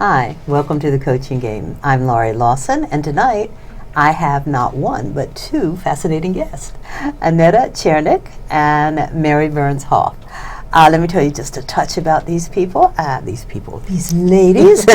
Hi, welcome to the Coaching Game. I'm Laurie Lawson, and tonight I have not one but two fascinating guests, Annette Czernik and Mary Burns Hoff. Let me tell you just a touch about these ladies,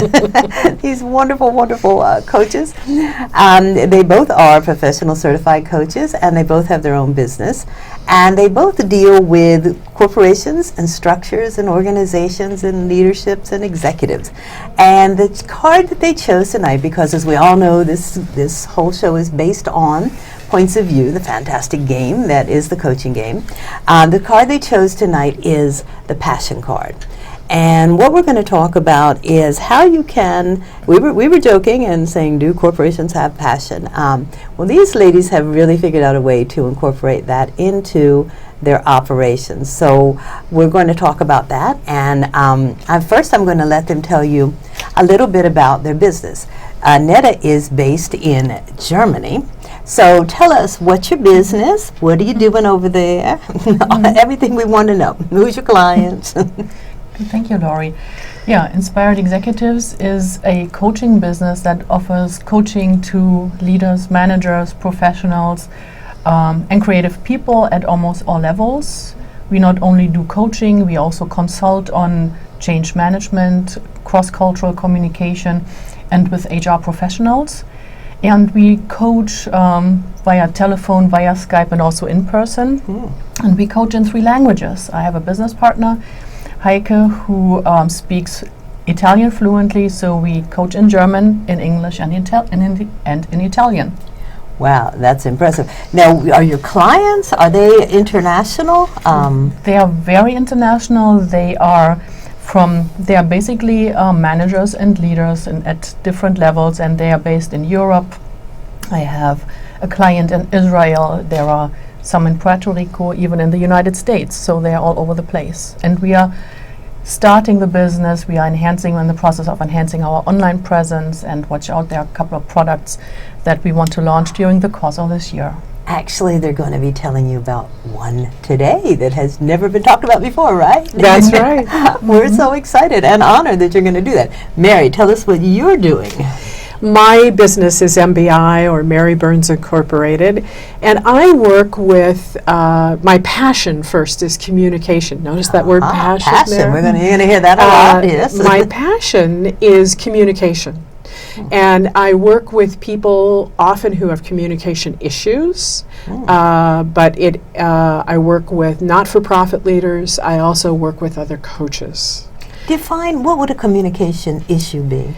these wonderful, wonderful coaches. They both are professional certified coaches, and they both have their own business. And they both deal with corporations and structures and organizations and leaderships and executives. And the card that they chose tonight, because as we all know, this whole show is based on points of view, the fantastic game that is the coaching game. The card they chose tonight is the passion card. And what we're going to talk about is how you can, we were joking and saying, do corporations have passion? Well, these ladies have really figured out a way to incorporate that into their operations. So we're going to talk about that. And first I'm going to let them tell you a little bit about their business. Annette is based in Germany. So tell us, what's your business? What are you doing over there? Everything we want to know. Who's your clients? Thank you, Laurie. Yeah, Inspired Executives is a coaching business that offers coaching to leaders, managers, professionals, and creative people at almost all levels. We not only do coaching, we also consult on change management, cross-cultural communication, and with HR professionals. And we coach via telephone, via Skype, and also in person. And we coach in 3 languages. I have a business partner, Heike, who speaks Italian fluently, so we coach in German, in English, and in Italian. Wow, that's impressive. Now, are your clients, are they international? They are very international. They are basically managers and leaders at different levels, and they are based in Europe. I have a client in Israel. There are some in Puerto Rico, even in the United States. So they are all over the place. And we are starting the business. We are in the process of enhancing our online presence, and watch out, there are a couple of products that we want to launch during the course of this year. Actually, they're going to be telling you about one today that has never been talked about before, right? That's right. We're so excited and honored that you're going to do that. Mary, tell us what you're doing. My business is MBI, or Mary Burns Incorporated, and I work with, my passion first is communication. Notice that word passion there? We're going to hear that a lot, yes. My passion is communication. And I work with people often who have communication issues, but I work with not-for-profit leaders. I also work with other coaches. Define, what would a communication issue be?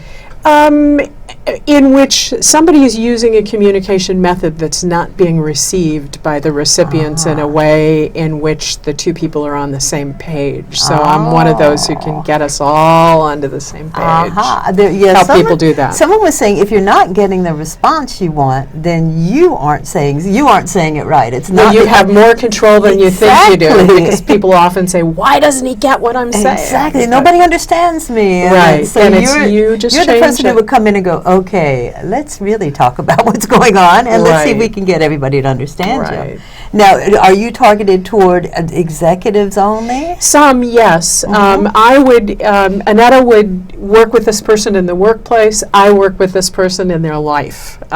In which somebody is using a communication method that's not being received by the recipients in a way in which the two people are on the same page. So I'm one of those who can get us all onto the same page. Help people do that. Someone was saying, if you're not getting the response you want, then you aren't saying it right. It's not. You have more control than you think you do, because people often say, "Why doesn't he get what I'm saying?" Exactly. Nobody understands me. Right. So and you're the person who would come in and go, okay, let's really talk about what's going on, and let's see if we can get everybody to understand you. Now, are you targeted toward executives only? Some, yes. I would, Annette would work with this person in the workplace. I work with this person in their life. In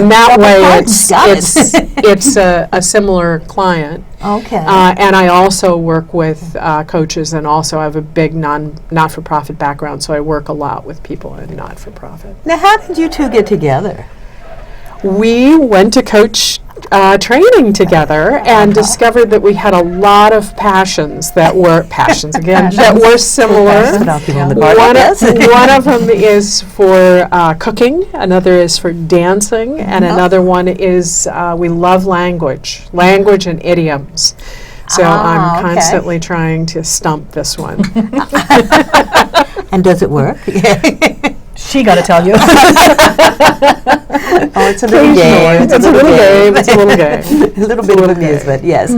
that way, it's a similar client. Okay. And I also work with coaches, and also have a big not-for-profit background, so I work a lot with people in not-for-profit. Now, how did you two get together? We went to coach training together and discovered that we had a lot of passions that were that were similar. One of them is for cooking, another is for dancing, and another one is we love language and idioms. So I'm constantly trying to stump this one. And does it work? She got to tell you. Oh, it's a little game. It's a little game. It's a little game. A little bit of amusement, yes.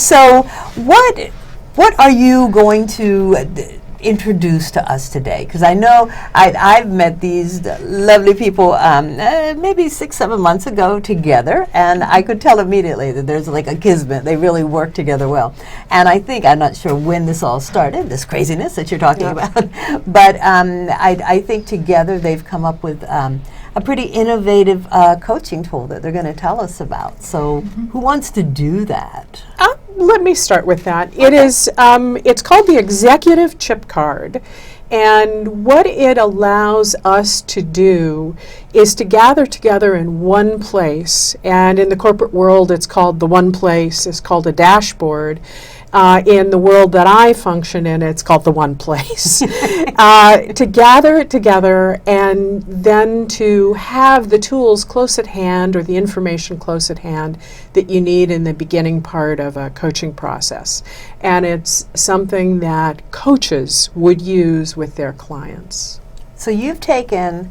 So what are you going to, introduce to us today? Because I know I've met these lovely people maybe 6-7 months ago together, and I could tell immediately that there's like a kismet. They really work together well. And I think, I'm not sure when this all started, this craziness that you're talking about, but I think together they've come up with a pretty innovative coaching tool that they're going to tell us about. So who wants to do that? Let me start with that. It is, it's called the Executive Chip Card. And what it allows us to do is to gather together in one place. And in the corporate world, it's called the one place, it's called a dashboard. In the world that I function in, it's called the one place. To gather it together and then to have the tools close at hand or the information close at hand that you need in the beginning part of a coaching process. And it's something that coaches would use with their clients. So you've taken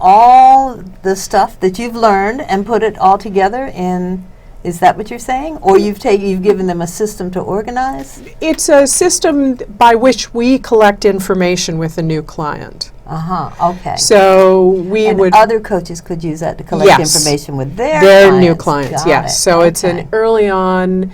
all the stuff that you've learned and put it all together in. Is that what you're saying? Or you've given them a system to organize? It's a system by which we collect information with a new client. Okay. So we and would other coaches could use that to collect information with their new clients. Got Yes. it. So it's an early on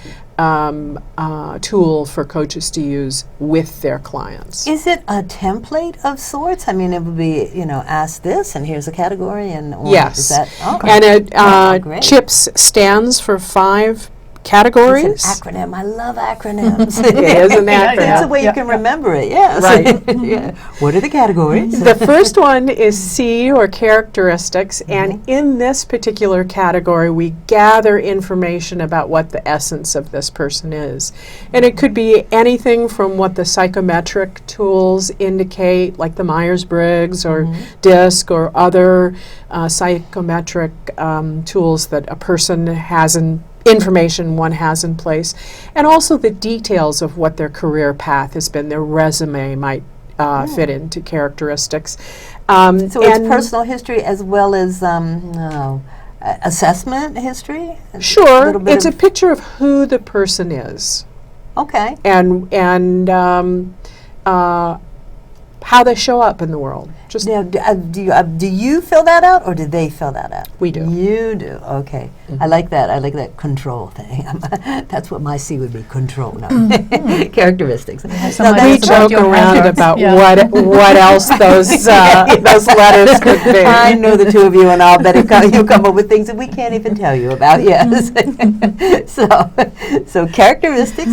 tool for coaches to use with their clients. Is it a template of sorts? I mean, it would be, ask this, and here's a category, and Yes. is that And it great. CHIPS stands for 5 categories. It's an acronym. I love acronyms. It is an acronym. That's a way you can remember it. Yes. Right. Yeah. What are the categories? The first one is C, or characteristics, and in this particular category we gather information about what the essence of this person is. And it could be anything from what the psychometric tools indicate, like the Myers-Briggs or DISC or other psychometric tools that a person has information one has in place, and also the details of what their career path has been. Their resume might fit into characteristics. So it's personal history as well as assessment history? Sure, it's a picture of who the person is. Okay. And how they show up in the world. Just now, do you fill that out, or do they fill that out? We do. You do. Okay. I like that. I like that control thing. That's what my C would be. Control. No. Characteristics. We joke around about what else those letters could be. I know the two of you, and I'll bet you'll come up with things that we can't even tell you about. Yes. So characteristics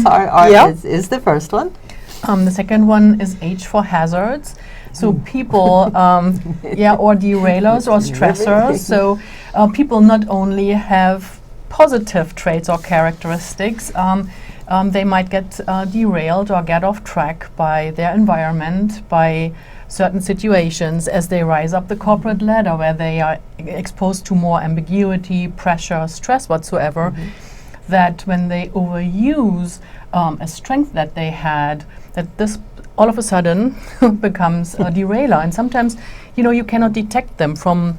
is the first one. The second one is H for hazards. So people, or derailers or stressors. So people not only have positive traits or characteristics, they might get derailed or get off track by their environment, by certain situations as they rise up the corporate ladder, where they are exposed to more ambiguity, pressure, stress whatsoever, that when they overuse a strength that they had, that this all of a sudden becomes a derailer. And sometimes, you cannot detect them from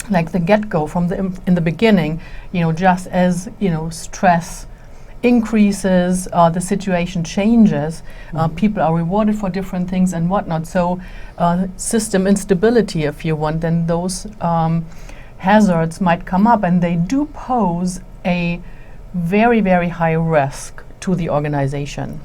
like the get-go, from in the beginning, just as, stress increases, the situation changes, people are rewarded for different things and whatnot. So system instability, if you want, then those hazards might come up, and they do pose a very, very high risk to the organization.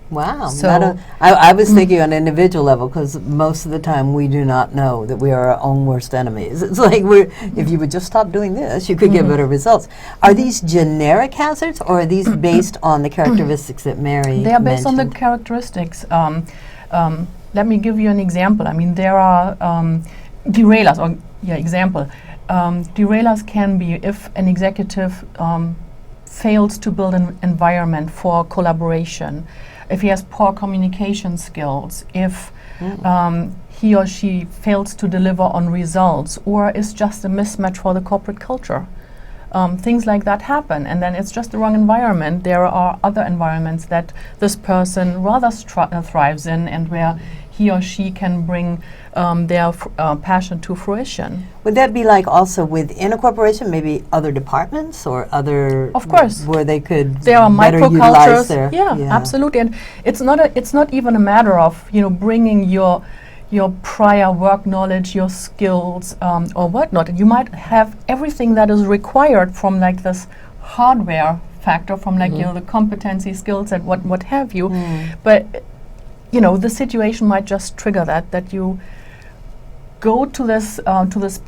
Wow. So I was thinking on an individual level, because most of the time we do not know that we are our own worst enemies. It's like if you would just stop doing this, you could get better results. Are these generic hazards, or are these based on the characteristics that Mary They are based on the mentioned? characteristics. Let me give you an example. I mean, there are derailers, example. Derailers can be if an executive fails to build an environment for collaboration, if he has poor communication skills, if he or she fails to deliver on results, or is just a mismatch for the corporate culture. things like that happen, and then it's just the wrong environment. There are other environments that this person rather thrives in, and where he or she can bring their passion to fruition. Would that be like also within a corporation, maybe other departments or other? Of course, where they could. There are better utilize microcultures. their Yeah, absolutely, and it's not even a matter of bringing your prior work knowledge, your skills, or whatnot. You might have everything that is required from like this hardware factor, from like the competency, skills, and what have you, but the situation might just trigger that you go to this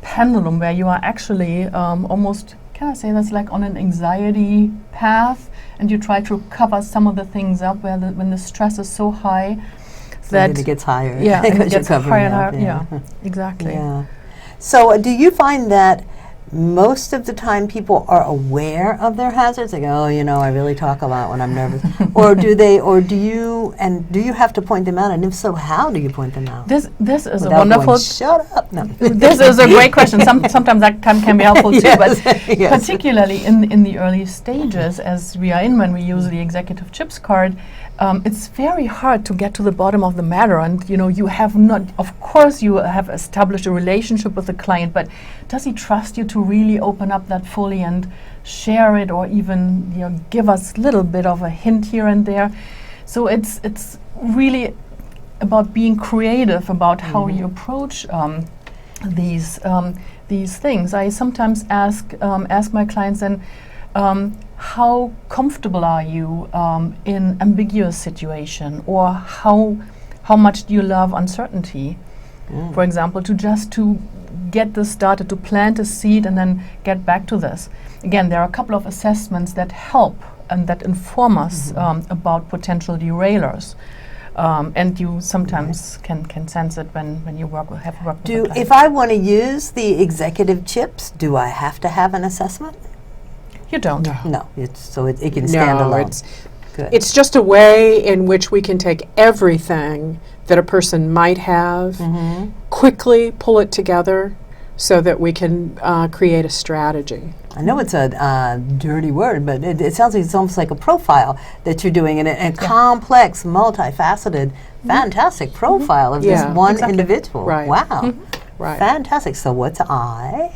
pendulum where you are actually almost, can I say this, like on an anxiety path, and you try to cover some of the things up when the stress is so high that it gets higher. Yeah, and it because you're gets higher covering and up, higher. Yeah, exactly. Yeah. So do you find that most of the time people are aware of their hazards? They go, I really talk a lot when I'm nervous. Or do you have to point them out? And if so, how do you point them out? This is a Without wonderful. going, shut up. No. This is a great question. Sometimes that can be helpful too, Yes, but yes. particularly in the early stages, as we are in when we use the executive chips card, it's very hard to get to the bottom of the matter. And you have not, of course, you have established a relationship with the client, but does he trust you to really open up that fully and share it, or even give us a little bit of a hint here and there? So it's really about being creative about how you approach these things. I sometimes ask my clients then, how comfortable are you in ambiguous situation, or how much do you love uncertainty? For example, to get this started, to plant a seed and then get back to this. Again, there are a couple of assessments that help and that inform us about potential derailers. And you sometimes can sense it when you have worked with a client. If I want to use the executive chips, do I have to have an assessment? You don't. No, it can stand alone. Good. It's just a way in which we can take everything that a person might have, quickly pull it together so that we can create a strategy. I know it's a dirty word, but it sounds like it's almost like a profile that you're doing, and a complex, multifaceted, fantastic profile of this one individual. Right. Wow. Right. Fantastic. So what's I?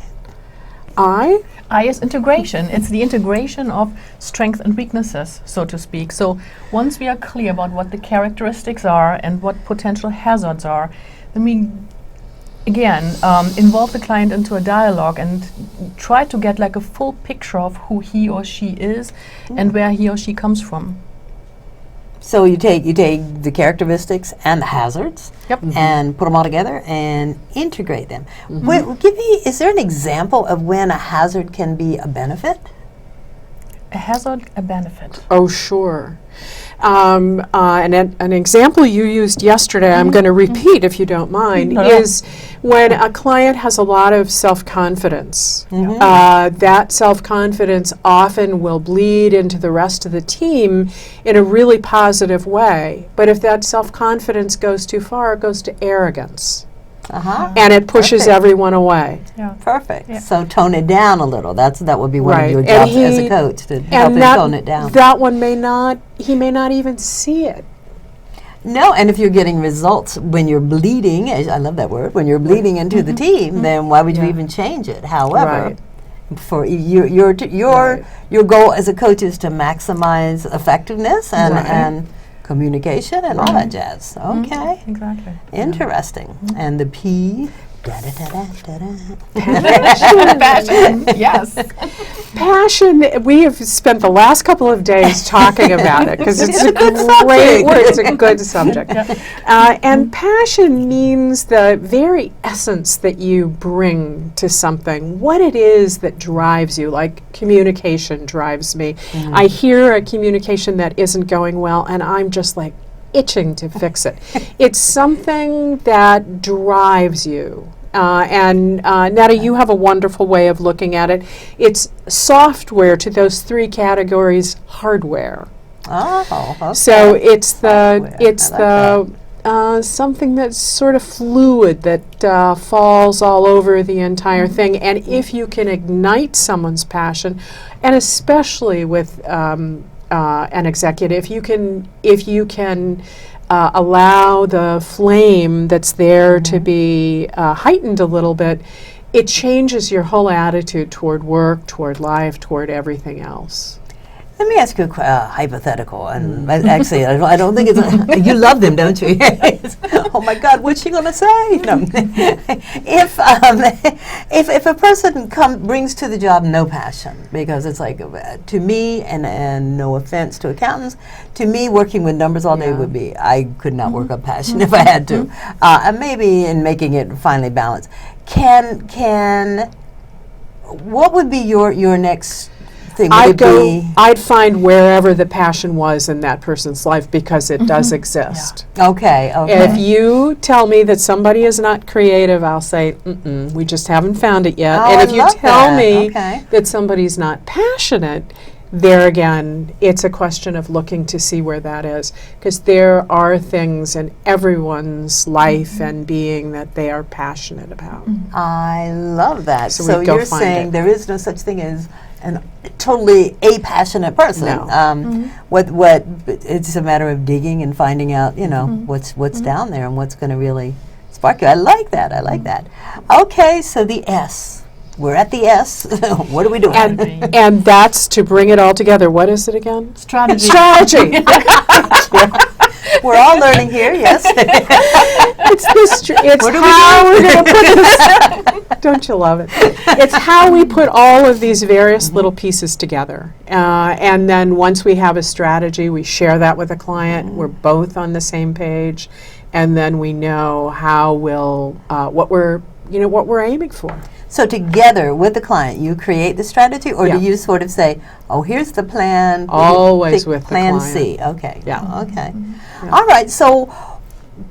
I is integration. It's the integration of strengths and weaknesses, so to speak. So once we are clear about what the characteristics are and what potential hazards are, then we, again, involve the client into a dialogue and try to get like a full picture of who he or she is and where he or she comes from. So you take the characteristics and the hazards and put them all together and integrate them. Is there an example of when a hazard can be a benefit? A hazard, a benefit. Oh, sure. An example you used yesterday, I'm going to repeat if you don't mind, is when a client has a lot of self-confidence. That self-confidence often will bleed into the rest of the team in a really positive way. But if that self-confidence goes too far, it goes to arrogance. And it pushes everyone away. Yeah. Perfect. Yeah. So tone it down a little. That would be one of your And jobs as a coach, to help him tone it down. That one he may not even see it. No, and if you're getting results when you're bleeding, I love that word, when you're bleeding into the team, then why would you even change it? However, for your goal as a coach is to maximize effectiveness and communication and all that jazz. Okay. Exactly. Interesting. And the P. Passion. Yes. Passion, we have spent the last couple of days talking about it because it's a great word. It's a good subject. And passion means the very essence that you bring to something, what it is that drives you, like communication drives me. I hear a communication that isn't going well, and I'm just like itching to fix it. It's something that drives you. Netta, you have a wonderful way of looking at it. It's software to those three categories, hardware. Oh, okay. So it's Software. something that's sort of fluid that falls all over the entire thing. And if you can ignite someone's passion, and especially with an executive, if you can allow the flame that's there to be heightened a little bit, it changes your whole attitude toward work, toward life, toward everything else. Let me ask you a hypothetical, and actually, I don't think it's. You love them, don't you? Oh my God, what's she gonna say? No. If a person brings to the job no passion, because it's like to me, and no offense to accountants, to me working with numbers all day would be I could not work up passion if I had to, and maybe in making it finally balanced. What would be your next? I'd find wherever the passion was in that person's life, because it does exist. Yeah. Okay. If you tell me that somebody is not creative, I'll say, we just haven't found it yet. And if you tell me that somebody's not passionate, there again, it's a question of looking to see where that is, because there are things in everyone's life and being that they are passionate about. I love that. So you're saying there is no such thing as a totally passionate person. No. What it's a matter of digging and finding out, what's down there and what's going to really spark you. I like that. Okay, so the S. We're at the S. What are we doing? And that's to bring it all together. What is it again? Strategy. We're all learning here, yes. It's how we're going to put this. Don't you love it? It's how we put all of these various little pieces together. And then once we have a strategy, we share that with a client. We're both on the same page. And then we know how what we're aiming for. So together with the client, you create the strategy, or do you sort of say, "Oh, here's the plan." Always with the plan client. C. Okay. Yeah. Okay. Yeah. All right. So,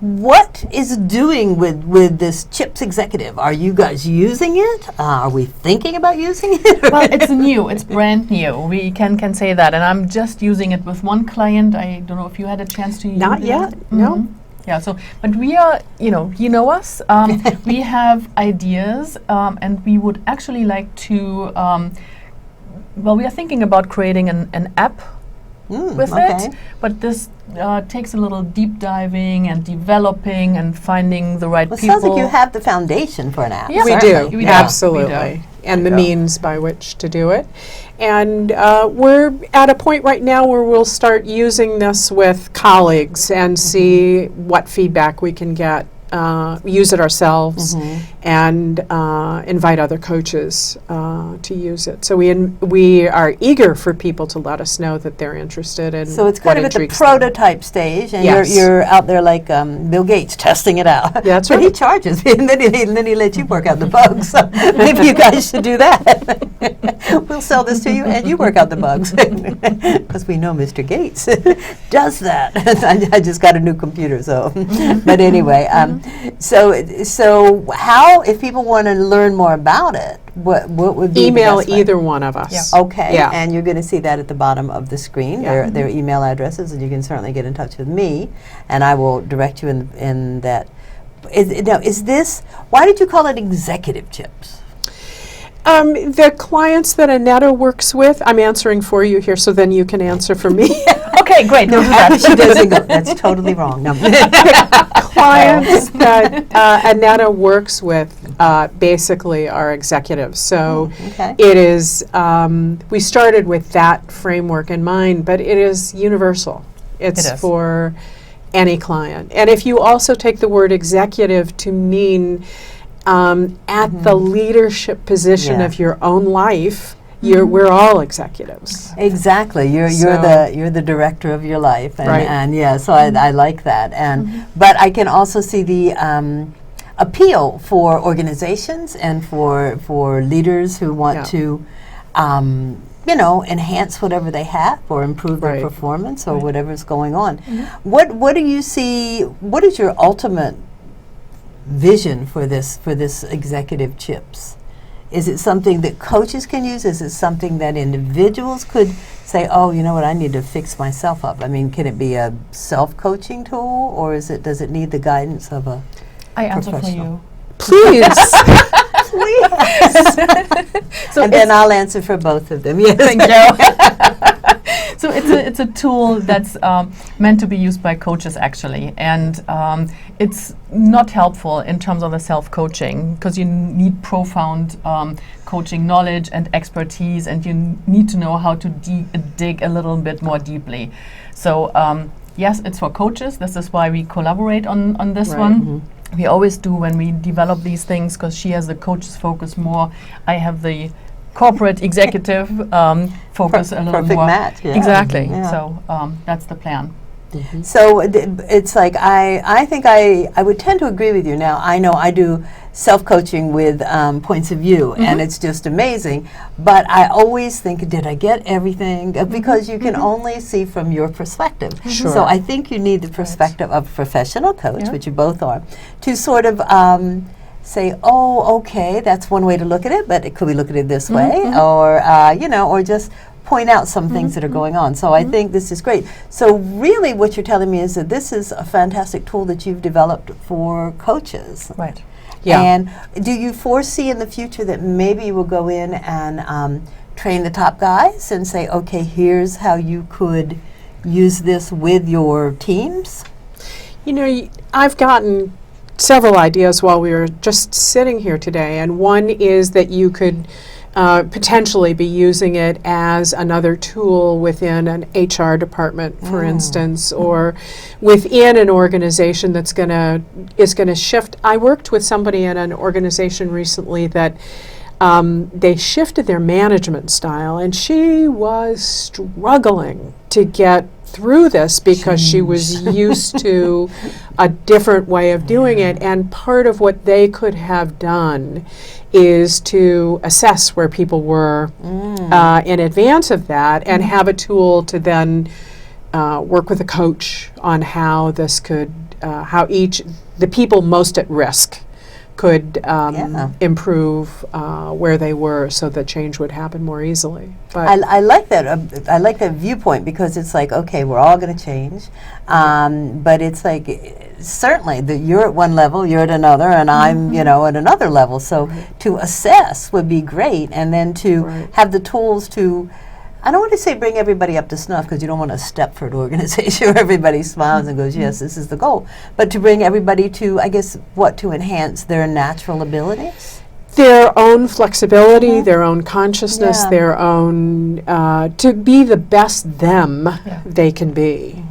what is doing with this CHIPS executive? Are you guys using it? Are we thinking about using it? Well, it's new. It's brand new. We can say that, and I'm just using it with one client. I don't know if you had a chance to use it. Not yet. No. Yeah, but we are, you know us, we have ideas, and we would actually like to, we are thinking about creating an app with it, but this takes a little deep diving and developing and finding the right people. It sounds like you have the foundation for an app. Yeah, we do, we absolutely. And the means by which to do it. And we're at a point right now where we'll start using this with colleagues and see what feedback we can get, use it ourselves, and invite other coaches to use it. So we are eager for people to let us know that they're interested in. So it's kind of at the prototype stage, and you're out there like Bill Gates testing it out. That's but right. he charges, and then he lets you work out the bugs. So maybe you guys should do that. We'll sell this to you, and you work out the bugs, because we know Mr. Gates does that. I just got a new computer, so. But anyway, so how, if people want to learn more about it, what would be email the best way? either one of us. Yeah. Okay, Yeah. and you're going to see that at the bottom of the screen, their email addresses, and you can certainly get in touch with me, and I will direct you in that. Is this, why did you call it executive chips? The clients that Annette works with, I'm answering for you here, so then you can answer for me. Okay, great. No, She doesn't go, that's totally wrong. No. Clients that Annette works with basically are executives. So it is, we started with that framework in mind, but it is universal. It's for any client. And if you also take the word executive to mean at the leadership position of your own life, we're all executives. Exactly. You're the director of your life, and so I like that. And but I can also see the appeal for organizations and for leaders who want to enhance whatever they have or improve their performance or whatever's going on. What do you see? What is your ultimate vision for this executive chips? Is it something that coaches can use? Is it something that individuals could say, oh, you know what, I need to fix myself up? I mean, can it be a self-coaching tool, or does it need the guidance of a I answer for professional? you. Please. So And then I'll answer for both of them. Yes. Thank you. So it's a tool that's meant to be used by coaches actually, and it's not helpful in terms of the self-coaching because you need profound coaching knowledge and expertise, and you need to know how to dig a little bit more deeply. So yes, it's for coaches. This is why we collaborate on this Right. one. Mm-hmm. We always do when we develop these things, because she has the coach's focus more. I have the corporate executive focus a little Perfect more. match. Yeah. Exactly. Yeah. So that's the plan. So it's like I think I would tend to agree with you. Now I know I do self-coaching with points of view, and it's just amazing. But I always think, did I get everything? Because you can only see from your perspective. Sure. So I think you need the perspective of a professional coach, Yeah. which you both are, to sort of say, oh, okay, that's one way to look at it, but could we look at it this way? Or, or just point out some things that are going on. So I think this is great. So really what you're telling me is that this is a fantastic tool that you've developed for coaches. Right. Yeah. And do you foresee in the future that maybe you will go in and train the top guys and say, okay, here's how you could use this with your teams? You know, I've gotten several ideas while we were just sitting here today, and one is that you could potentially be using it as another tool within an HR department, for instance, or within an organization is going to shift. I worked with somebody in an organization recently that they shifted their management style, and she was struggling to get through this because she was used to a different way of doing it. And part of what they could have done is to assess where people were in advance of that, and have a tool to then work with a coach on how this could, the people most at risk could improve where they were, so that change would happen more easily. But I like that. I like that viewpoint, because it's like, okay, we're all going to change, but it's like certainly that you're at one level, you're at another, and I'm at another level. So to assess would be great, and then to have the tools to. I don't want to say bring everybody up to snuff, because you don't want a Stepford organization where everybody smiles and goes, yes, this is the goal. But to bring everybody to, I guess, to enhance their natural abilities? their own flexibility, their own consciousness, their own, to be the best them they can be.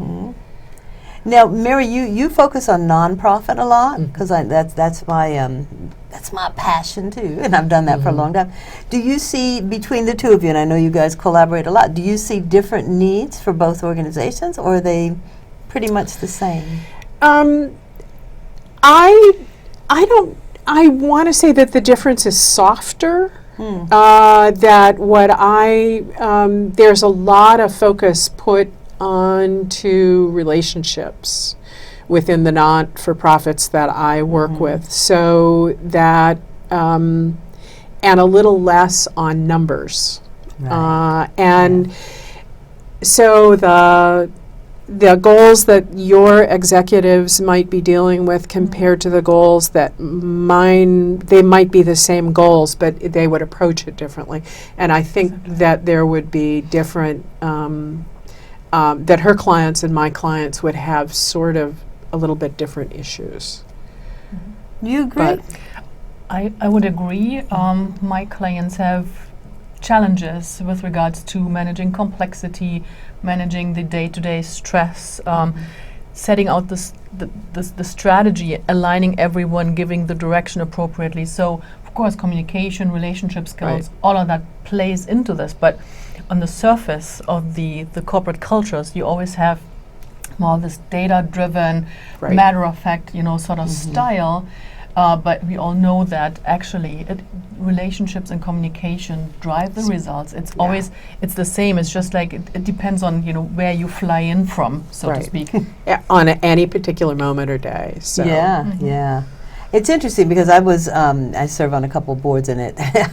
Now, Mary, you focus on nonprofit a lot, because that's my passion too, and I've done that for a long time. Do you see, between the two of you, and I know you guys collaborate a lot, do you see different needs for both organizations, or are they pretty much the same? I want to say that the difference is softer. That there's a lot of focus put onto relationships within the not-for-profits that I work with, so that and a little less on numbers, and so the goals that your executives might be dealing with compared to the goals that they might be the same goals, but they would approach it differently. And I think that there would be different, that her clients and my clients would have sort of a little bit different issues. You agree? I would agree. My clients have challenges with regards to managing complexity, managing the day-to-day stress, setting out the strategy, aligning everyone, giving the direction appropriately. So, of course, communication, relationship skills, all of that plays into this. But on the surface of the corporate cultures, you always have more this data-driven, matter-of-fact, sort of style. But we all know that actually relationships and communication drive the results. It's always, it's the same. It's just like it depends on, where you fly in from, so to speak. On any particular moment or day. So. It's interesting because I serve on a couple boards, and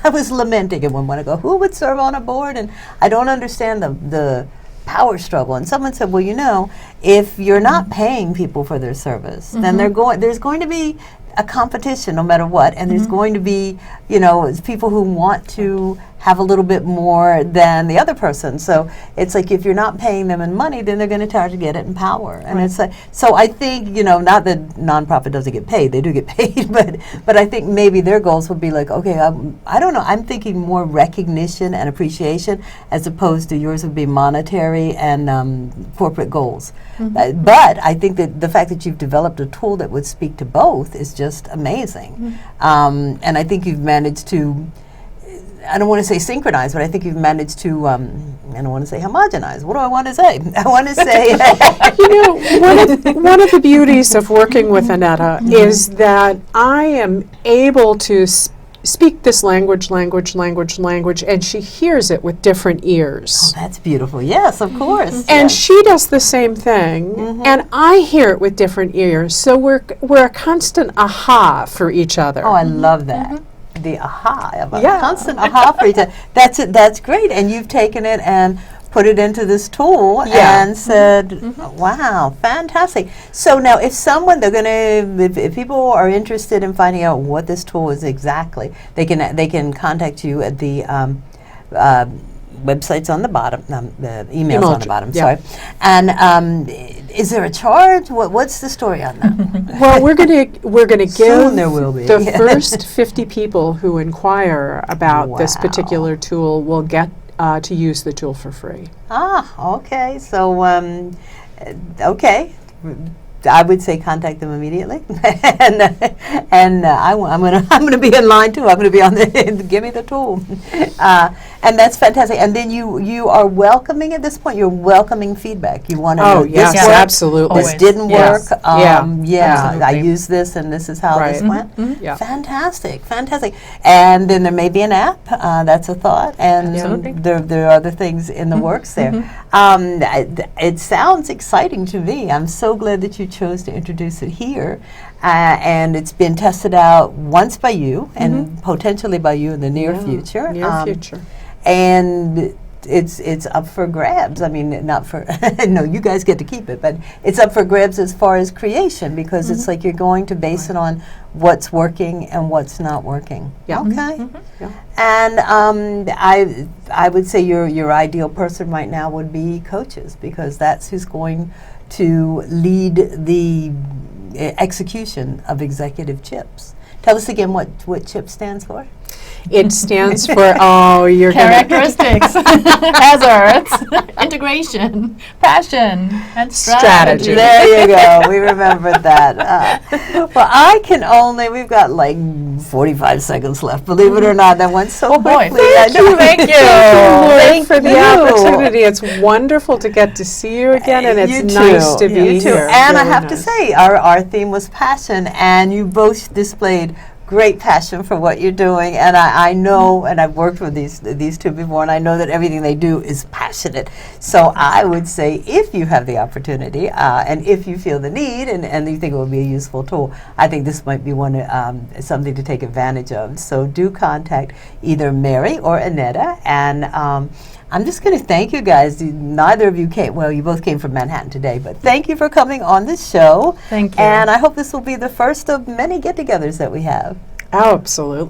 I was lamenting at one point. I go, who would serve on a board? And I don't understand the power struggle. And someone said, well, if you're not paying people for their service, then there's going to be a competition no matter what, and there's going to be, people who want to have a little bit more than the other person. So it's like if you're not paying them in money, then they're going to try to get it in power. And it's like, so I think, not that nonprofit doesn't get paid, they do get paid, but I think maybe their goals would be like, okay, I don't know, I'm thinking more recognition and appreciation as opposed to yours would be monetary and corporate goals. But I think that the fact that you've developed a tool that would speak to both is just amazing. And I think you've managed to, I don't want to say synchronize, but I think you've managed to, I don't want to say homogenize. What do I want to say? I want to say... one of the beauties of working with Annette is that I am able to speak this language, and she hears it with different ears. Oh, that's beautiful. Yes, of course. And yes. she does the same thing, and I hear it with different ears. So we're a constant aha for each other. Oh, I love that. The aha, constant aha for each other. That's great. And you've taken it and put it into this tool and said, wow, fantastic. So now if if people are interested in finding out what this tool is exactly, they can contact you at the website's on the bottom, the email's on the bottom, sorry. And is there a charge? What's the story on that? Well, we're gonna give Soon there will be. the first 50 people who inquire about this particular tool will get to use the tool for free. Ah, okay. So, okay. I would say contact them immediately, and I'm gonna be in line too. I'm gonna be on the give me the tool, and that's fantastic. And then you are welcoming at this point. You're welcoming feedback. You want to know yes, this worked, absolutely. this didn't work. I used this, and this is how this went. Yeah. Fantastic. And then there may be an app. That's a thought, and there are other things in the works there. It sounds exciting to me. I'm so glad that you chose to introduce it here, and it's been tested out once by you and potentially by you in the near future. And it's up for grabs. I mean, not for no, you guys get to keep it, but it's up for grabs as far as creation, because it's like you're going to base it on what's working and what's not working. Okay. And I would say your ideal person right now would be coaches, because that's who's going to lead the execution of executive CHIPS. Tell us again what CHIP stands for. It stands for characteristics, hazards, integration, passion, and strategy. There you go. We remembered that. Well, we've got like 45 seconds left. Believe it or not, that went so quickly. Thank you. Thank you. Thank you for the opportunity. It's wonderful to get to see you again, and it's nice to be here. And I have to say, our theme was passion, and you both displayed great passion for what you're doing, and I know, and I've worked with these two before, and I know that everything they do is passionate. So I would say, if you have the opportunity, and if you feel the need, and you think it would be a useful tool, I think this might be something to take advantage of. So do contact either Mary or Annette, and I'm just going to thank you guys. Neither of you came, well, you both came from Manhattan today, but thank you for coming on this show. Thank you. And I hope this will be the first of many get-togethers that we have. Absolutely.